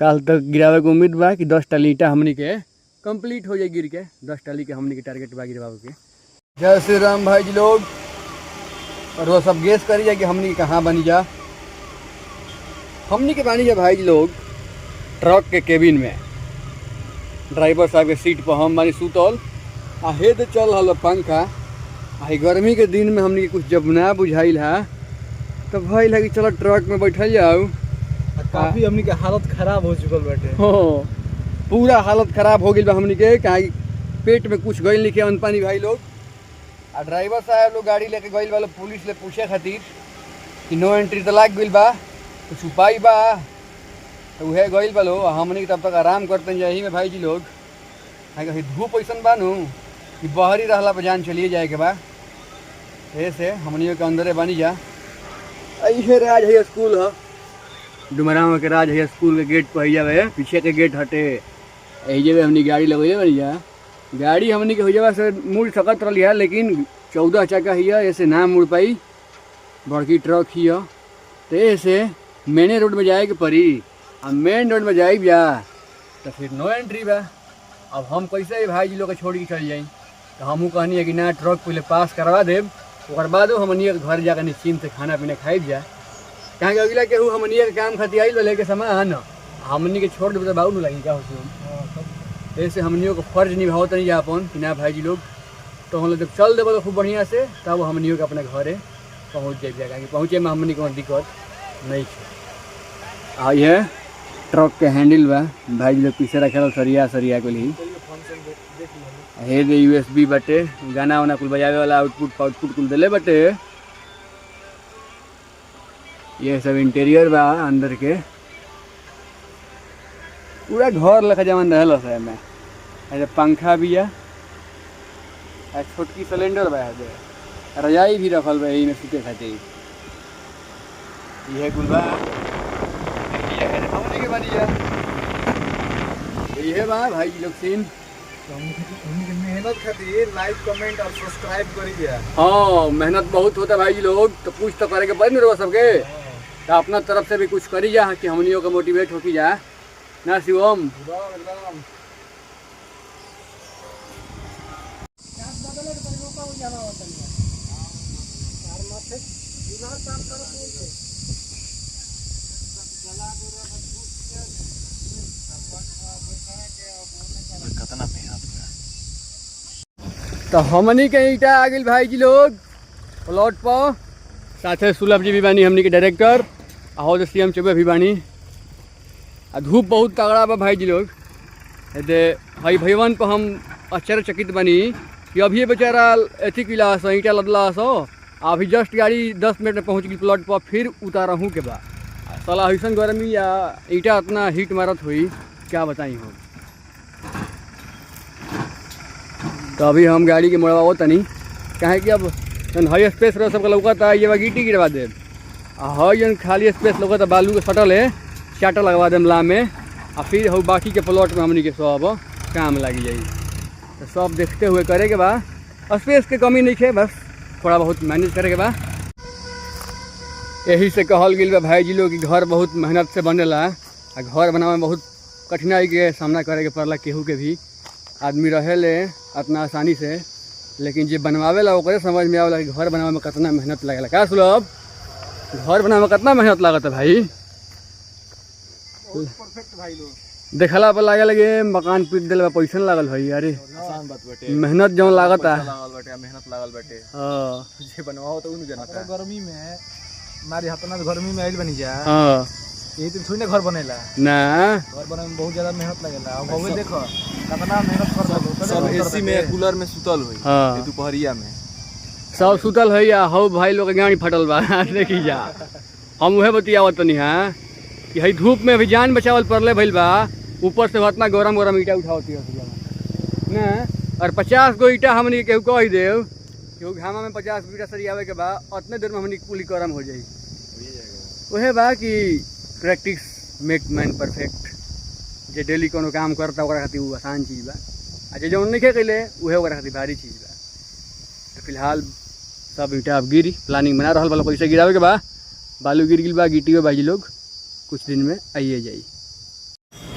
कल तक गिरावे के उम्मीद बा कि 10 टाली ईटा हमनी के कंप्लीट हो जाए गिर के। 10 टाली के हमनी के टारगेट बा गिरवावे के। जय श्री राम भाई जी लोग। और वो सब गेस करी जा कि हमनी के कहाँ बनी जा। हमनी के बनी जा भाई जी लोग ट्रक के केबिन में। ड्राइवर साहब के सीट पर हम बानी सुतल आ हेड चल रहा पंखा। आ गर्मी के दिन में हमनी के कुछ जब ना बुझाइल है तो भइल है कि चलो ट्रक में बैठल जाओ। काफी हमनी के हालत खराब हो चुकल बाटे। हो पूरा हालत खराब हो गई बा हमनी के। काहे पेट में कुछ गइल लिखे अन पानी भाई लोग। आ ड्राइवर साहब लोग गाड़ी लेके गइल वाले पुलिस ले पूछे खातिर कि नो एंट्री तो लाग गइल बा, कुछ उपाय बा। तो उहे गइल बा लोग। हमनी के तब तक आराम करते यही में भाई जी लोग। कहीं धूप ऐसन बा नु कि बहरी रहला पर जान चलिए जाए के बा। ऐसे हमनी के अंदरे बनी जा। ऐसे राज है स्कूल है डुमराव के। राज है स्कूल के गेट पर जावे, पीछे के गेट हटे। यही जगह हमनी गाड़ी लगैले बनी जा। गाड़ी हमनी के हो जावा से मुड़ सकत रही है, लेकिन 14 चक्का ही है, ऐसे ना मुड़ पाई। बड़की ट्रक ही है तो ऐसे मेन रोड में जाए के पड़ी। अब मेन रोड में जाए जा तो फिर नो एंट्री बा। अब हम कैसे भाई जी लोग के छोड़ के चल जाई। तो हमहूँ कहनी है कि ना ट्रक पहले पास करवा देव, ओकर बाद हमनी के घर जाकर निश्चिंत से खाना पीना खाइब जा। कहाँ के अगला केहू हमनी के काम खातिर आइल लेके सामान हमनी के छोड़ देवे तो बाबू लगी क्या हो। ऐसे हमनियों को फर्ज निभावत नहीं जा अपन कि ना भाई जी लोग। तो हम लोग जब चल देव तो खूब बढ़िया से तब हमनियों के अपने घरे पहुँच जाए जाएगा कि पहुँचे में हमनी को दिक्कत नहीं है। आ ये ट्रक के हैंडल बा भाई जी लोग पीछे रखे सरिया सरिया के लिए। हे दे USB बटे गाना वाना कुल बजावे वाला आउटपुट कुल दिले बटे। ये सब इंटीरियर बा अंदर के। पूरा घर लखा जमान रहल है में। ऐसे पंखा भी है, छोटकी सिलेंडर बा है, रजाई भी रखल बा यही में सुते खातिर। ये कुल बा हमने के बनी जा। ये बा भाई जी लोग सीन। मेहनत खातिर लाइक कमेंट और सब्सक्राइब करी दिया। हाँ मेहनत बहुत होता भाई जी लोग। तो कुछ तो करे के पड़ी ना सबके। तो अपना तरफ से भी कुछ करी जा कि हमनियों को मोटिवेट होकी जा ना शिवम। तो हमनी के ईटा आ गई भाई जी लोग प्लॉट पर। साथे सुलभ जी भी बानी हमनी के डायरेक्टर। हो तो CM चौबे भी बानी। आ धूप बहुत तगड़ा बा भाई जी लोग। हई भैवन पर हम आश्चर्यचकित बनी कि अभी बेचारा अथी किला सो ईटा लदला सो। अभी जस्ट गाड़ी 10 मिनट में पहुँच गई प्लॉट पर। फिर उतारा हूँ के बा साला ऐसन गर्मी या ईटा इतना हीट मारत हुई क्या बताई हो। तो अभी हम गाड़ी के मोड़वा तनी कहे कि अब हई स्पेस रह सबका लौकता है। ये गिट्टी गिरवा दे। हई जन खाली स्पेस लौकता बालू के सटल है चाटा लगवा देम ला में। और फिर हो बाकी के प्लॉट में हमनी के सब काम लगी जाई। तो सब देखते हुए करे के बा। स्पेस के कमी नहीं है, बस थोड़ा बहुत मैनेज करे के बा। यही से कहल गई बा भाई जी लोग कि घर बहुत मेहनत से बनेला। आ घर बनावे में बहुत कठिनाई के सामना करे के पड़ला केहू के भी। आदमी रहेले इतना आसानी से, लेकिन जो बनवावेला ओकरे समझ में आवेला कि घर बनावे में कितना मेहनत लगेला। क्या सुलभ घर बनावे में कितना मेहनत लागत है भाई। परफेक्ट भाई लोग देखला पर लागे लगे मकान पीट दिल पैसा लागल है। अरे आसान बात बाटे। मेहनत जौन लागत है मेहनत लागल बाटे। हाँ जे बनवाओ तो उन जनता गर्मी में हमारे हतना गर्मी में आइल बनी जा। हाँ यही तो थोड़ी ना घर बनेला ना। घर बनाने में बहुत ज्यादा मेहनत लगेला। अब होवे देखो कितना मेहनत कर दो सब AC में कूलर में सुतल हुई। हाँ दोपहरिया में सब सुतल है या हो भाई लोग गाड़ी फटल बा। देखी जा हम वह बतियावत तनी हाँ कि हई धूप में भी जान बचावल पड़ले भइल बा। ऊपर से उतना गरम गरम ईटा उठावती है ना। और 50 गो ईटा हमनी केहू कह देव केहू घामा में 50 गो ईटा सरियावे के बाद उतने देर में हमनी पुली गरम हो जाई। वह बा कि प्रैक्टिस मेक मैन परफेक्ट। जे डेली कोनो काम करता ओकरा खातिर वो आसान चीज़ बा। आ जे जौन नहीं कैले उहे ओकरा खातिर भारी चीज़ बा। तो फिलहाल सब ईटा अब गिरी प्लानिंग बना रहा बा कैसे गिरावे के बा। बालू गिर गिल बा गिट्टी भाई लोग कुछ दिन में आइए जाई।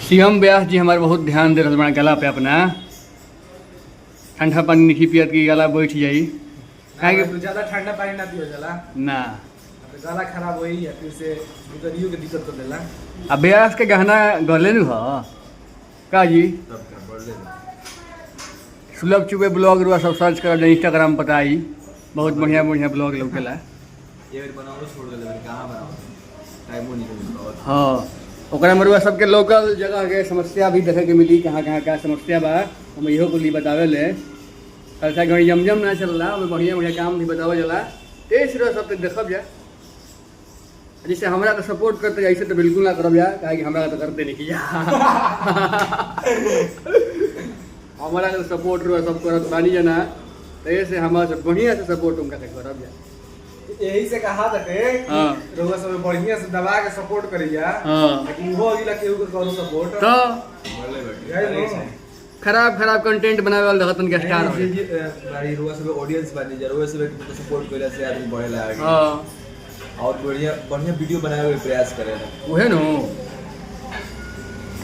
शिवम व्यास जी हमारे बहुत ध्यान दे रहे बड़ा गला पे अपना ठंडा पानी नहीं पियत की गला बैठ जाई काहे तो ज्यादा ठंडा पानी ना पियो जाला ना तो गला खराब होई या फिर से गुदरियों के दिक्कत कर देला। अब व्यास के गहना गले नु ह का जी सुलभ चुबे ब्लॉग रुआ सब सर्च कर इंस्टाग्राम पता आई बहुत बढ़िया बढ़िया ब्लॉग लौकेला। ये बार बनाओ छोड़ दे कहां बनाओ टाइम हो नहीं। हाँ ओकरा में रुआ सबके लोकल जगह के समस्या भी देखे के मिली कहाँ कहाँ क्या समस्या बा हम इहो को लिए बतावे ले। ऐसा कहीं जमजम ना चल रहा हमें बढ़िया बढ़िया काम भी बतावे जाला तेज रुआ सब तक देखब जा जैसे हमरा तो सपोर्ट करते ऐसे तो बिल्कुल ना करब जा काहे कि हमरा तो करते नहीं किया हमारा तो सपोर्ट रुआ सब करत बानी जना तो ऐसे हमारा से बढ़िया से सपोर्ट उनका के करब जा। यही से कहा था हाँ। लोग सब बढ़िया से दबा के सपोर्ट करिया हाँ लेकिन वो अगला केहू के करो सपोर्ट तो यही नो खराब खराब कंटेंट बनावे वाला देखतन के स्टार हो भाई रुआ सब ऑडियंस बनी जा रुआ सब के सपोर्ट कइला से आदमी बढ़े लागे हां और बढ़िया बढ़िया वीडियो बनावे के प्रयास करे उहे नो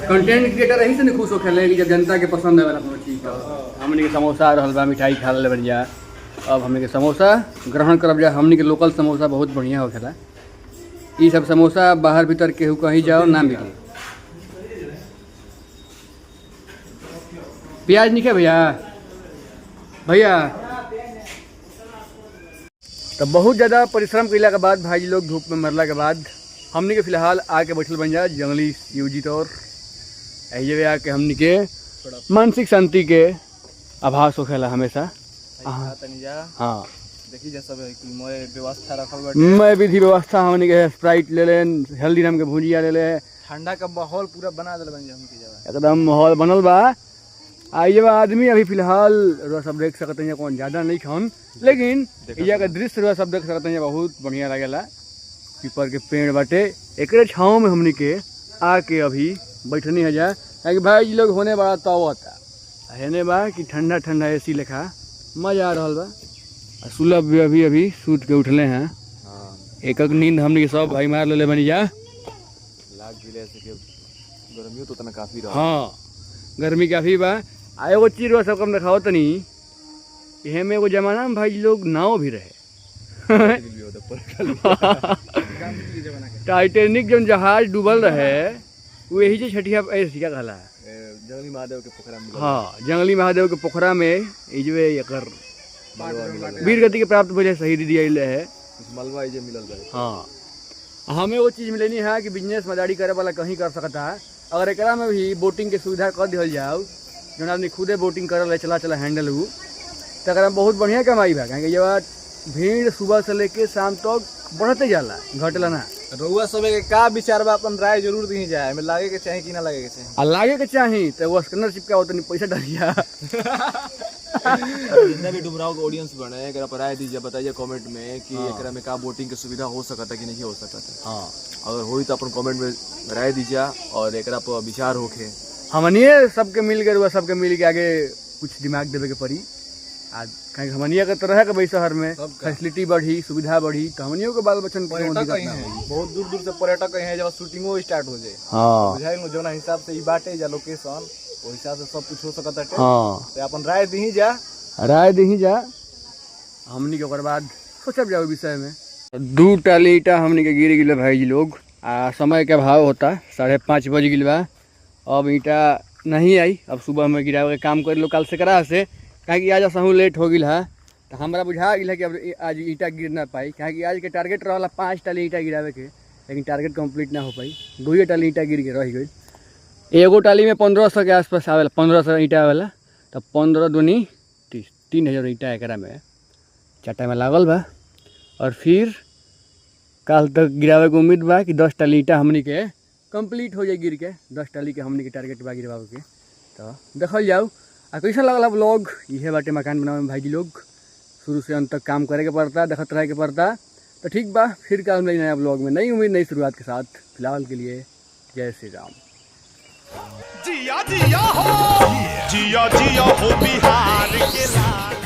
कंटेंट क्रिएटर यही से नहीं खुश हो खेले कि जब जनता के पसंद है वाला कोनो चीज का हमनी के समोसा रहल बा मिठाई खा ले बढ़िया अब हमनी के समोसा ग्रहण करब जा हमनी के लोकल समोसा बहुत बढ़िया हो खेला ई सब समोसा बाहर भीतर केहू कहीं जाओ ना मिली। प्याज नहीं क्या भैया भैया तो बहुत ज़्यादा परिश्रम कैला के बाद भाई लोग धूप में मरला के बाद हमनी के फिलहाल आके बैठल बन जा जंगली शिवजी तौर ऐसे आके हमनी के मानसिक शांति के आभास हो खेला हमेशा। हाँ देखी जा सब मोए व्यवस्था रखल बा मैं विधि व्यवस्था हमनी के स्प्राइट ले लेन हेल्दी नाम के भुजिया ले ले ठंडा का माहौल पूरा बना देल बन जा हमके जगह एकदम माहौल बनल बा। ये आदमी अभी फिलहाल रुआ सब देख सकते हैं कौन ज़्यादा नहीं खान लेकिन ये का दृश्य रुआ सब देख सकते हैं बहुत बढ़िया लगेला। पीपर के पेड़ बाटे एक छाँव में हमनी के आके अभी बैठनी है जा कि भाई जी लोग होने बड़ा तवता हेने बा कि ठंडा ठंडा एसी लेखा मजा आ रहा बा। सुलभ भी अभी अभी सूत के उठले हैं एक नींद हमनी के सब भाई मार ले बनी जा लाग गिले से के गर्मी तो तना काफी रहा। हाँ गर्मी काफी बा आ एगो चीज सब कम दिखाओ तनी इहे में एगो जमाना में भाई लोग नाव भी रहे टाइटेनिक जब जहाज डूबल रहे वो यही से छठिया ऐसी क्या कहला जंगली महादेव के पोखरा में। हाँ जंगली महादेव के पोखरा में इजवे एकर वीर गति के प्राप्त भइले शहीद दिया है मलबा जे मिलल रहे। हाँ हमें वो चीज़ मिलनी है कि बिजनेस मदारी करे वाला कहीं कर सकता है अगर एकरा में भी बोटिंग के सुविधा कर दिहल जाओ जो आदमी खुदे बोटिंग कर चला चला हैंडल हो तो एकरा में बहुत बढ़िया कमाई बा कहेंगे ये बात भीड़ सुबह से लेके शाम तक बढ़ते जाला घटेला ना। रउआ सब के का विचार बा अपन राय जरूर दी जाए में लागे के चाहे कि ना लागे के चाहे आ लागे के चाही तो वो स्कैनर चिपका उतनी पैसा डालिया जितना भी डुमराव के ऑडियंस बने एकरा पर राय दीजिए बताइए कमेंट में कि एकरा में का बोटिंग के सुविधा हो सकता कि नहीं हो सकता। हाँ अगर होई तो अपन कमेंट में राय दीजिए और एकरा पर विचार होके हमनिए सबके मिल के सबके मिल के आगे कुछ दिमाग देवे के पड़ी आज कहीं हमनिया के तरह के भाई शहर में फैसिलिटी बढ़ी सुविधा बढ़ी तो हमनियों के बाल बच्चन बहुत दूर दूर से पर्यटक हैं जब शूटिंगो स्टार्ट हो जाए। हाँ बुझाइल जो हिसाब से ई बाटे जा लोकेशन वो हिसाब से सब कुछ हो सकता है। हाँ तो अपन राय दी जा हमनी के ओकर बाद सोचब जाओ विषय में। 2 टाली ईटा हमनी के गिर गिले भाई जी लोग आ समय के अभाव होता 5:30 बज गिल बा अब ईटा नहीं आई अब सुबह में गिरावे के काम कर लो कल से करा से कहे आज असहू लेट हो गई है तो हमारा बुझा गया कि अब आज ईटा गिर ना पाई कहे आज के टारगेट रहा 5 टाली ईटा गिरावे के लेकिन टारगेट कंप्लीट ना हो पाई 2 टाली ईटा गिर के रह गई। एगो टाली में 1500 के आसपास आवेला 1500 ईटा आवेला तो 15 दूनी 3000 ईटा एकरा में चाटा में लागल बा और फिर कल तक गिरावे के उम्मीद बा कि 10 टाली ईटा हमनी के कंप्लीट हो जाए गिर के 10 टाली के हमनी के टारगेट बा गिरवावे के तो देखल जाओ। आ कैसा लगला ब्लॉग इहे बाटे मकान बनावे में भाई जी लोग शुरू से अंत तक काम करे के पड़ता देखते रहे के पड़ता तो ठीक बा फिर कल मिलेंगे नया ब्लॉग में नई उम्मीद नई शुरुआत के साथ फिलहाल के लिए जय श्री राम। जिया जिया हो बिहार के लाल।